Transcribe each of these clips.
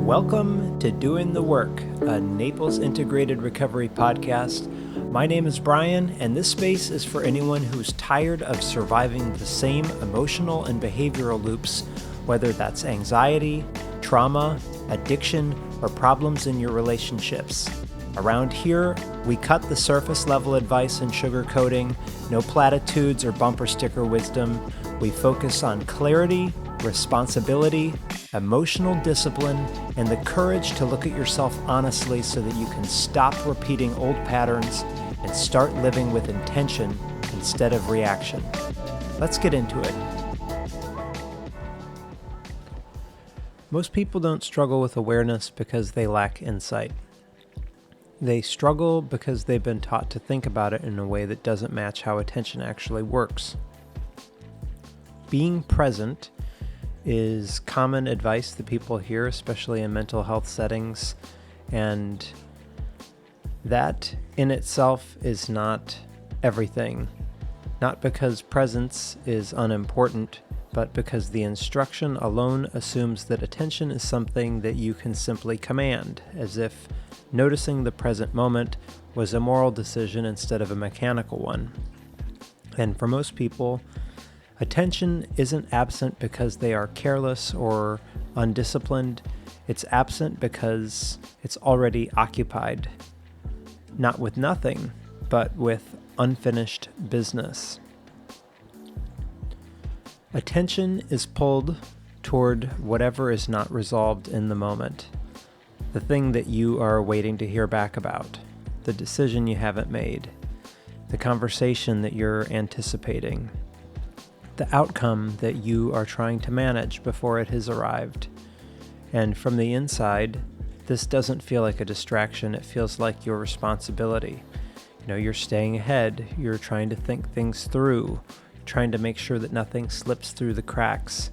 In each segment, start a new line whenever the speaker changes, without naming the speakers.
Welcome to Doing the Work, a Naples Integrated Recovery podcast. My name is Brian, and this space is for anyone who's tired of surviving the same emotional and behavioral loops, whether that's anxiety, trauma, addiction, or problems in your relationships. Around here, we cut the surface level advice and sugarcoating, no platitudes or bumper sticker wisdom. We focus on clarity, responsibility, emotional discipline, and the courage to look at yourself honestly so that you can stop repeating old patterns and start living with intention instead of reaction. Let's get into it. Most people don't struggle with awareness because they lack insight. They struggle because they've been taught to think about it in a way that doesn't match how attention actually works. Being present is common advice that people hear, especially in mental health settings, and that in itself is not everything. Not because presence is unimportant, but because the instruction alone assumes that attention is something that you can simply command, as if noticing the present moment was a moral decision instead of a mechanical one. And for most people, attention isn't absent because they are careless or undisciplined. It's absent because it's already occupied, not with nothing, but with unfinished business. Attention is pulled toward whatever is not resolved in the moment, the thing that you are waiting to hear back about, the decision you haven't made, the conversation that you're anticipating, the outcome that you are trying to manage before it has arrived. And from the inside, this doesn't feel like a distraction. It feels like your responsibility. You're staying ahead. You're trying to think things through, trying to make sure that nothing slips through the cracks.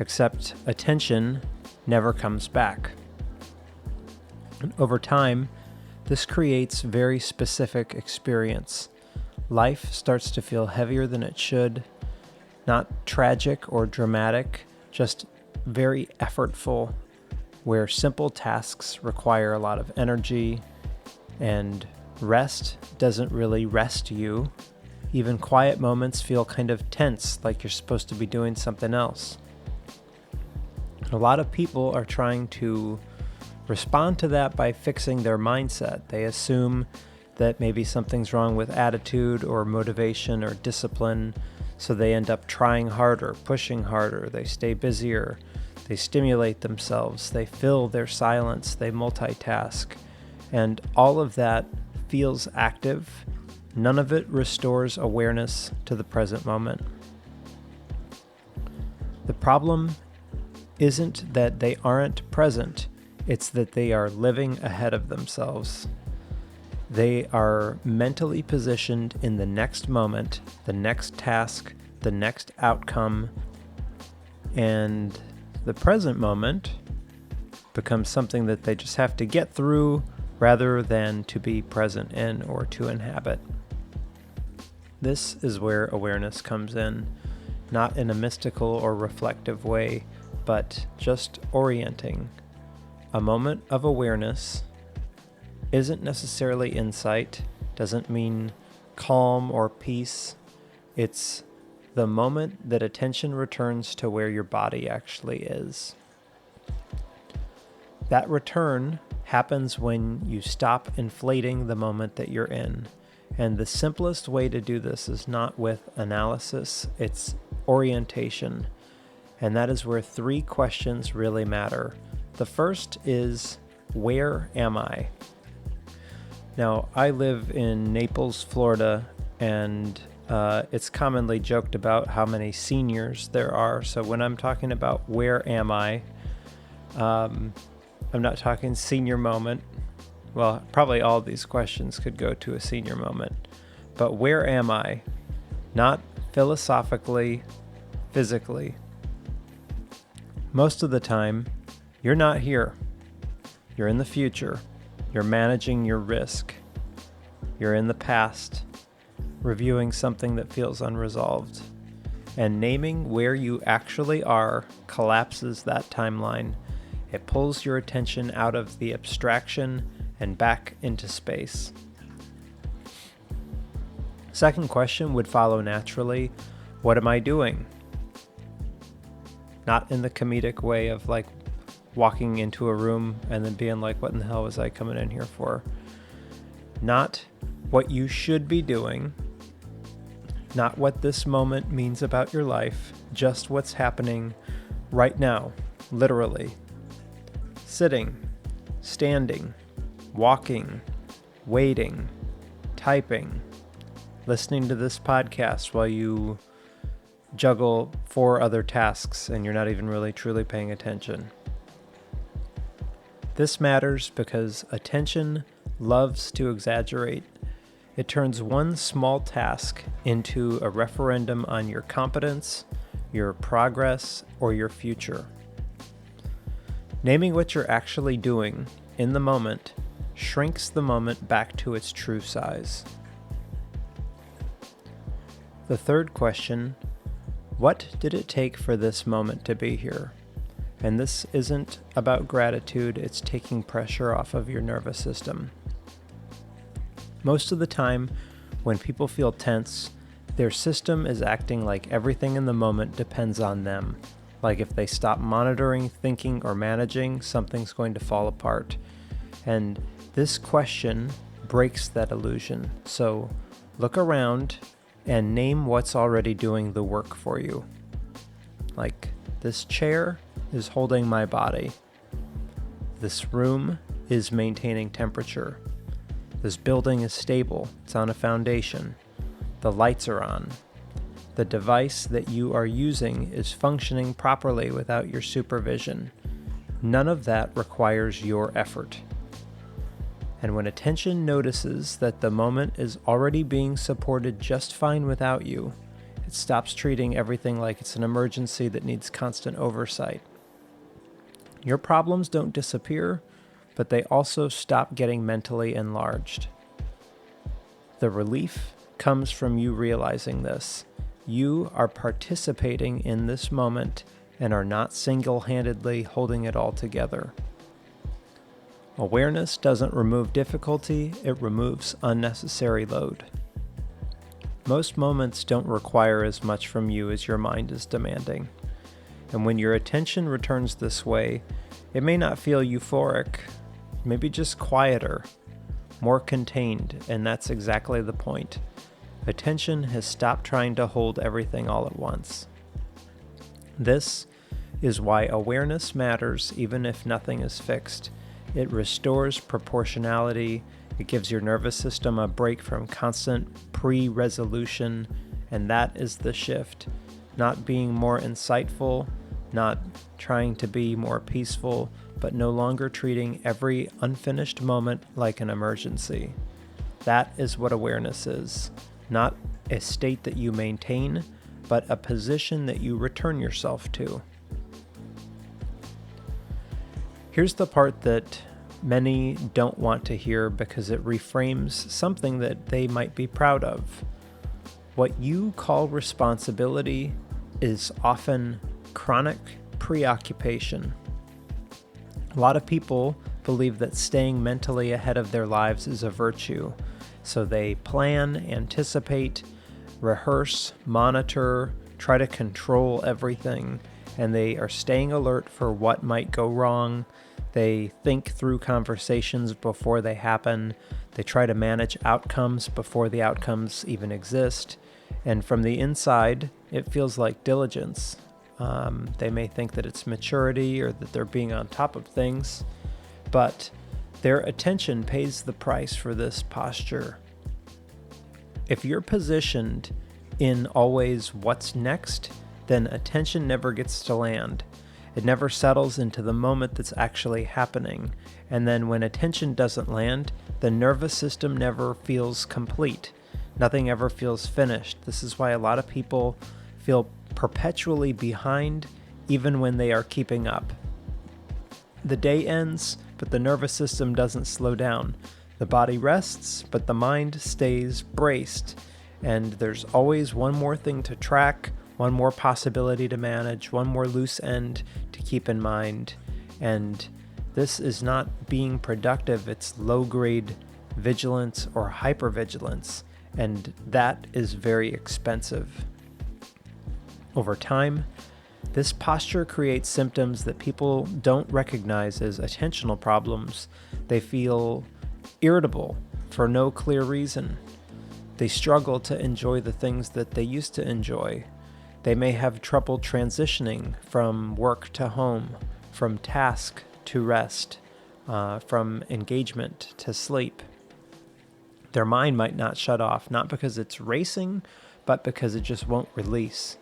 Except attention never comes back. And over time, this creates very specific experience. Life starts to feel heavier than it should. Not tragic or dramatic, just very effortful, where simple tasks require a lot of energy, and rest doesn't really rest you. Even quiet moments feel kind of tense, like you're supposed to be doing something else. A lot of people are trying to respond to that by fixing their mindset. They assume that maybe something's wrong with attitude or motivation or discipline, so they end up trying harder, pushing harder, they stay busier, they stimulate themselves, they fill their silence, they multitask, and all of that feels active. None of it restores awareness to the present moment. The problem isn't that they aren't present, it's that they are living ahead of themselves. They are mentally positioned in the next moment, the next task, the next outcome, and the present moment becomes something that they just have to get through rather than to be present in or to inhabit. This is where awareness comes in, not in a mystical or reflective way, but just orienting. A moment of awareness isn't necessarily insight, doesn't mean calm or peace. It's the moment that attention returns to where your body actually is. That return happens when you stop inflating the moment that you're in. And the simplest way to do this is not with analysis, it's orientation. And that is where 3 questions really matter. The first is, where am I? Now, I live in Naples, Florida, and it's commonly joked about how many seniors there are. So when I'm talking about where am I, I'm not talking senior moment. Well, probably all these questions could go to a senior moment. But where am I? Not philosophically, physically. Most of the time, you're not here. You're in the future. You're managing your risk. You're in the past, reviewing something that feels unresolved. And naming where you actually are collapses that timeline It pulls your attention out of the abstraction and back into space. Second question would follow naturally. What am I doing? Not in the comedic way of like walking into a room and then being like, what in the hell was I coming in here for? Not what you should be doing, not what this moment means about your life, just what's happening right now, literally. Sitting, standing, walking, waiting, typing, listening to this podcast while you juggle 4 other tasks and you're not even really truly paying attention. This matters because attention loves to exaggerate. It turns one small task into a referendum on your competence, your progress, or your future. Naming what you're actually doing in the moment shrinks the moment back to its true size. The third question, what did it take for this moment to be here? And this isn't about gratitude, it's taking pressure off of your nervous system. Most of the time, when people feel tense, their system is acting like everything in the moment depends on them. Like if they stop monitoring, thinking, or managing, something's going to fall apart. And this question breaks that illusion. So look around and name what's already doing the work for you. Like, this chair is holding my body. This room is maintaining temperature. This building is stable. It's on a foundation. The lights are on. The device that you are using is functioning properly without your supervision. None of that requires your effort. And when attention notices that the moment is already being supported just fine without you, it stops treating everything like it's an emergency that needs constant oversight. Your problems don't disappear, but they also stop getting mentally enlarged. The relief comes from you realizing this. You are participating in this moment and are not single-handedly holding it all together. Awareness doesn't remove difficulty, it removes unnecessary load. Most moments don't require as much from you as your mind is demanding. And when your attention returns this way, it may not feel euphoric, maybe just quieter, more contained, and that's exactly the point. Attention has stopped trying to hold everything all at once. This is why awareness matters even if nothing is fixed. It restores proportionality, it gives your nervous system a break from constant pre-resolution, and that is the shift. Not being more insightful, not trying to be more peaceful, but no longer treating every unfinished moment like an emergency. That is what awareness is. Not a state that you maintain, but a position that you return yourself to. Here's the part that many don't want to hear because it reframes something that they might be proud of. What you call responsibility is often chronic preoccupation. A lot of people believe that staying mentally ahead of their lives is a virtue. So they plan, anticipate, rehearse, monitor, try to control everything, and they are staying alert for what might go wrong. They think through conversations before they happen. They try to manage outcomes before the outcomes even exist. And from the inside, it feels like diligence. They may think that it's maturity or that they're being on top of things, but their attention pays the price for this posture. If you're positioned in always what's next, then attention never gets to land. It never settles into the moment that's actually happening. And then when attention doesn't land, the nervous system never feels complete. Nothing ever feels finished. This is why a lot of people feel perpetually behind even when they are keeping up. The day ends, but the nervous system doesn't slow down. The body rests, but the mind stays braced. And there's always one more thing to track, one more possibility to manage, one more loose end to keep in mind. And this is not being productive, it's low-grade vigilance or hypervigilance, and that is very expensive. Over time, this posture creates symptoms that people don't recognize as attentional problems. They feel irritable for no clear reason. They struggle to enjoy the things that they used to enjoy. They may have trouble transitioning from work to home, from task to rest, from engagement to sleep. Their mind might not shut off, not because it's racing, but because it just won't release.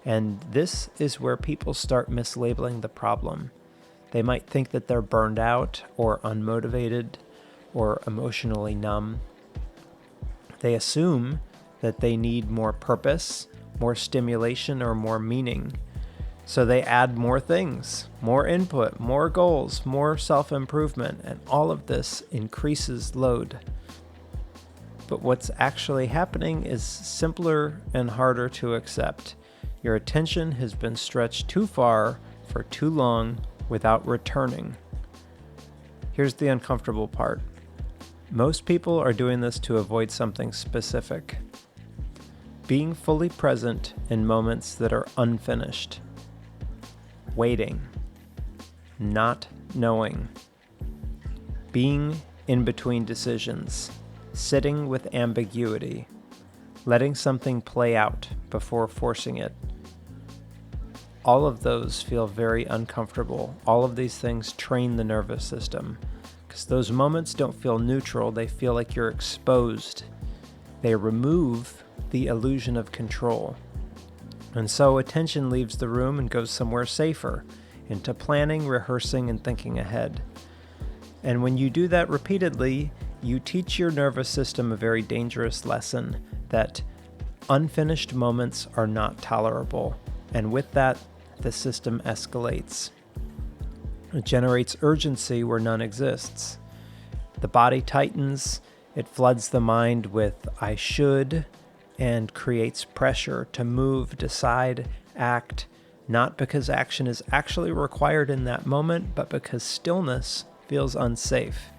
And this is where people start mislabeling the problem. They might think that they're burned out or unmotivated or emotionally numb. They assume that they need more purpose, more stimulation, or more meaning. So they add more things, more input, more goals, more self-improvement, and all of this increases load. But what's actually happening is simpler and harder to accept. Your attention has been stretched too far for too long without returning. Here's the uncomfortable part. Most people are doing this to avoid something specific. Being fully present in moments that are unfinished. Waiting. Not knowing. Being in between decisions. Sitting with ambiguity. Letting something play out before forcing it. All of those feel very uncomfortable. All of these things train the nervous system, because those moments don't feel neutral. They feel like you're exposed. They remove the illusion of control. And so attention leaves the room and goes somewhere safer, into planning, rehearsing, and thinking ahead. And when you do that repeatedly, you teach your nervous system a very dangerous lesson that unfinished moments are not tolerable. And with that, the system escalates. It generates urgency where none exists. The body tightens, it floods the mind with "I should," and creates pressure to move, decide, act, not because action is actually required in that moment, but because stillness feels unsafe.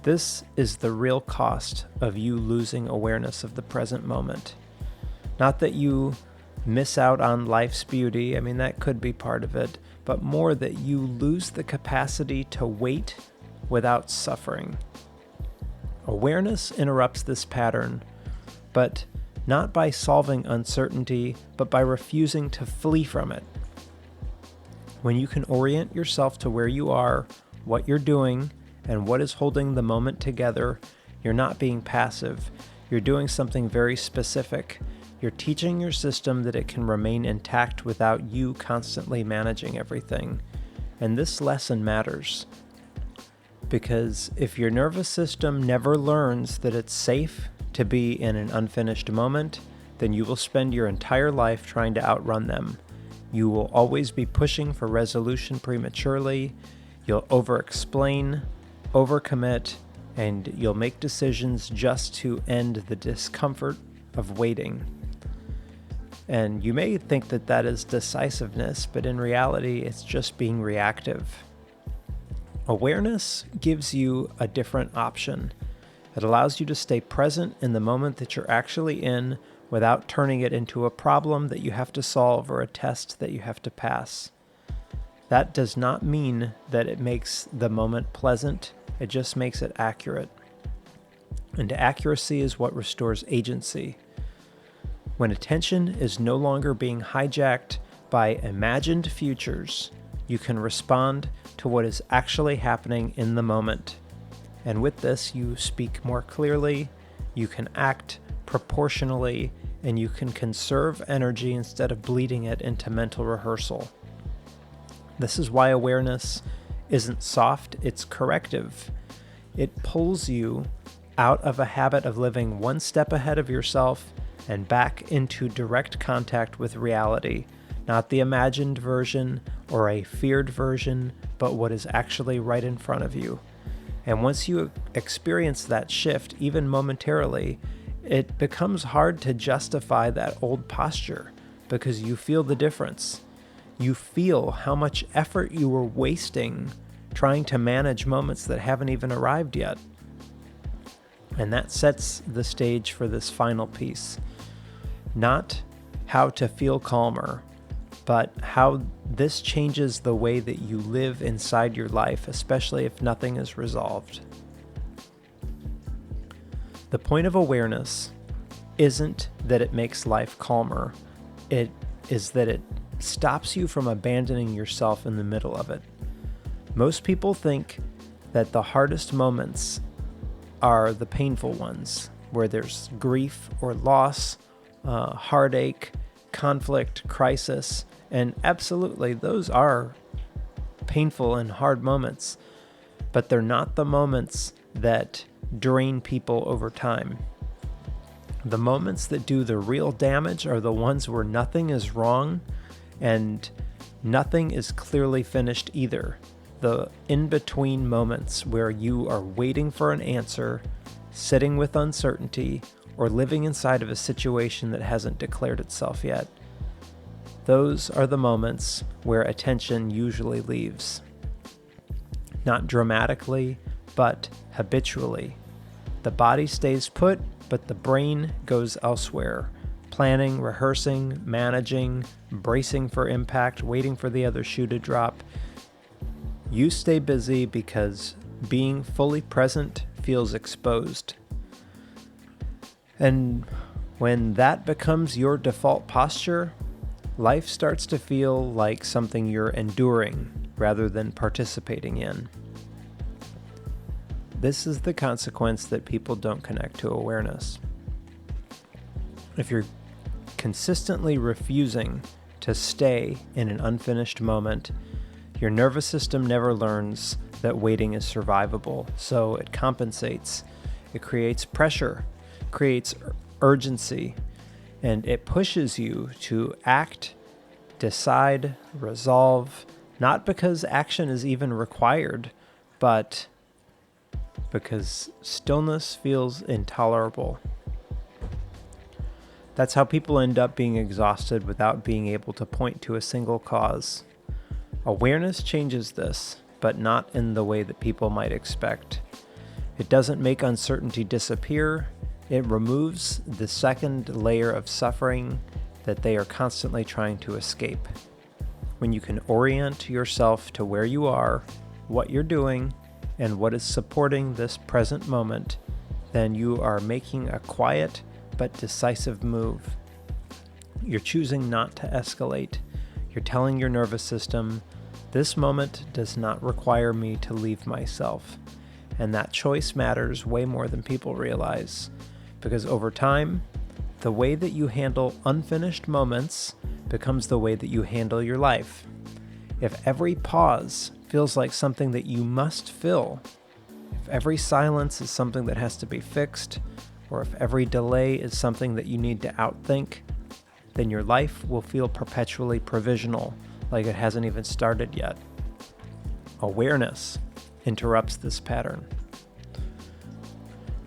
This is the real cost of you losing awareness of the present moment. Not that you miss out on life's beauty, that could be part of it, but more that you lose the capacity to wait without suffering. Awareness interrupts this pattern, but not by solving uncertainty, but by refusing to flee from it. When you can orient yourself to where you are, what you're doing, and what is holding the moment together, you're not being passive. You're doing something very specific. You're teaching your system that it can remain intact without you constantly managing everything. And this lesson matters. Because if your nervous system never learns that it's safe to be in an unfinished moment, then you will spend your entire life trying to outrun them. You will always be pushing for resolution prematurely. You'll over-explain, overcommit, and you'll make decisions just to end the discomfort of waiting. And you may think that that is decisiveness, but in reality, it's just being reactive. Awareness gives you a different option. It allows you to stay present in the moment that you're actually in without turning it into a problem that you have to solve or a test that you have to pass. That does not mean that it makes the moment pleasant. It just makes it accurate. And accuracy is what restores agency. When attention is no longer being hijacked by imagined futures, you can respond to what is actually happening in the moment. And with this, you speak more clearly, you can act proportionally, and you can conserve energy instead of bleeding it into mental rehearsal. This is why awareness isn't soft, it's corrective. It pulls you out of a habit of living one step ahead of yourself and back into direct contact with reality, not the imagined version or a feared version, but what is actually right in front of you. And once you experience that shift, even momentarily, it becomes hard to justify that old posture because you feel the difference. you feel how much effort you were wasting trying to manage moments that haven't even arrived yet. And that sets the stage for this final piece. Not how to feel calmer, but how this changes the way that you live inside your life, especially if nothing is resolved. The point of awareness isn't that it makes life calmer. It is that it stops you from abandoning yourself in the middle of it. Most people think that the hardest moments are the painful ones, where there's grief or loss, heartache, conflict, crisis, and absolutely those are painful and hard moments, but they're not the moments that drain people over time. The moments that do the real damage are the ones where nothing is wrong and nothing is clearly finished either. The in-between moments where you are waiting for an answer, sitting with uncertainty, or living inside of a situation that hasn't declared itself yet. Those are the moments where attention usually leaves. Not dramatically, but habitually. The body stays put, but the brain goes elsewhere. Planning, rehearsing, managing, bracing for impact, waiting for the other shoe to drop. You stay busy because being fully present feels exposed. And when that becomes your default posture, life starts to feel like something you're enduring rather than participating in. This is the consequence that people don't connect to awareness. If you're consistently refusing to stay in an unfinished moment, your nervous system never learns that waiting is survivable, so it compensates. It creates pressure, creates urgency, and it pushes you to act, decide, resolve, not because action is even required, but because stillness feels intolerable. That's how people end up being exhausted without being able to point to a single cause. Awareness changes this, but not in the way that people might expect. It doesn't make uncertainty disappear. It removes the second layer of suffering that they are constantly trying to escape. When you can orient yourself to where you are, what you're doing, and what is supporting this present moment, then you are making a quiet but decisive move. You're choosing not to escalate. You're telling your nervous system, this moment does not require me to leave myself. And that choice matters way more than people realize. Because over time, the way that you handle unfinished moments becomes the way that you handle your life. If every pause feels like something that you must fill, if every silence is something that has to be fixed, or if every delay is something that you need to outthink, then your life will feel perpetually provisional, like it hasn't even started yet. Awareness interrupts this pattern.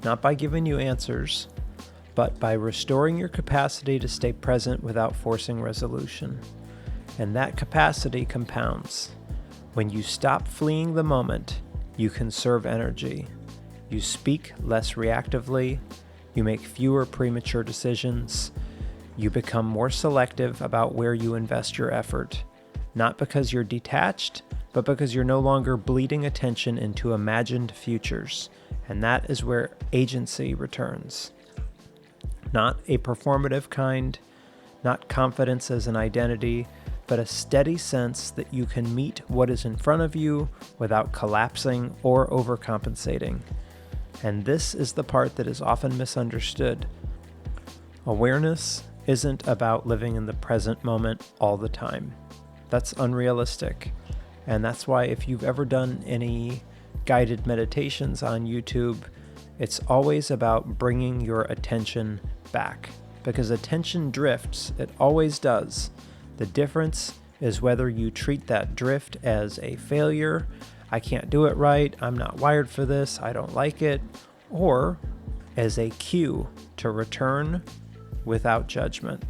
Not by giving you answers, but by restoring your capacity to stay present without forcing resolution. And that capacity compounds. When you stop fleeing the moment, you conserve energy. You speak less reactively. You make fewer premature decisions. You become more selective about where you invest your effort. Not because you're detached, but because you're no longer bleeding attention into imagined futures. And that is where agency returns. Not a performative kind, not confidence as an identity, but a steady sense that you can meet what is in front of you without collapsing or overcompensating. And this is the part that is often misunderstood. Awareness isn't about living in the present moment all the time. That's unrealistic. And that's why if you've ever done any guided meditations on YouTube, it's always about bringing your attention back. Because attention drifts, it always does. The difference is whether you treat that drift as a failure, I can't do it right, I'm not wired for this, I don't like it, or as a cue to return without judgment.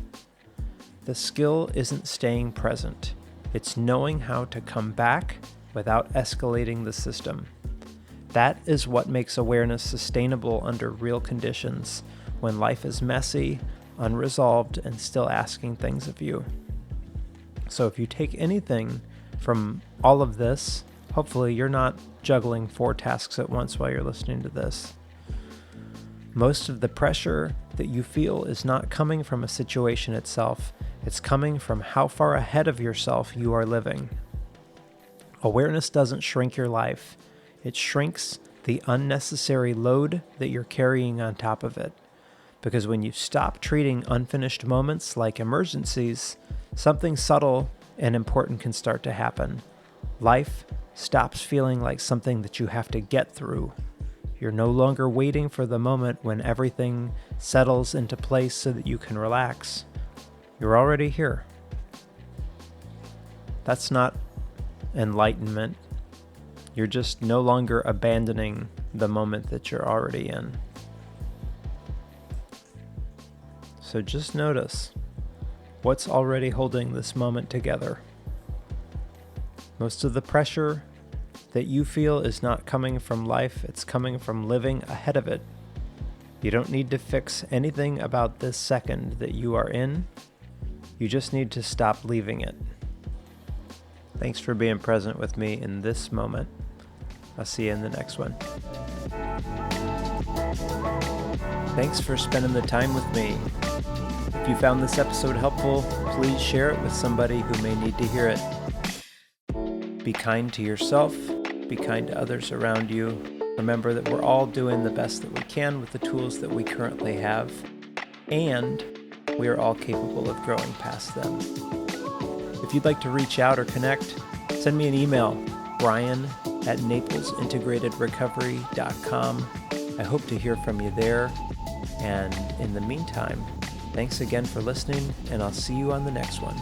The skill isn't staying present. It's knowing how to come back without escalating the system. That is what makes awareness sustainable under real conditions, when life is messy, unresolved, and still asking things of you. So if you take anything from all of this, hopefully you're not juggling 4 tasks at once while you're listening to this. Most of the pressure that you feel is not coming from a situation itself. It's coming from how far ahead of yourself you are living. Awareness doesn't shrink your life. It shrinks the unnecessary load that you're carrying on top of it. Because when you stop treating unfinished moments like emergencies, something subtle and important can start to happen. Life stops feeling like something that you have to get through. You're no longer waiting for the moment when everything settles into place so that you can relax. You're already here. That's not enlightenment. You're just no longer abandoning the moment that you're already in. So just notice what's already holding this moment together. Most of the pressure that you feel is not coming from life, it's coming from living ahead of it. You don't need to fix anything about this second that you are in. You just need to stop leaving it. Thanks for being present with me in this moment. I'll see you in the next one. Thanks for spending the time with me. If you found this episode helpful, please share it with somebody who may need to hear it. Be kind to yourself. Be kind to others around you. Remember that we're all doing the best that we can with the tools that we currently have, and we are all capable of growing past them. If you'd like to reach out or connect, send me an email, brian@naplesintegratedrecovery.com. I hope to hear from you there. And in the meantime, thanks again for listening, and I'll see you on the next one.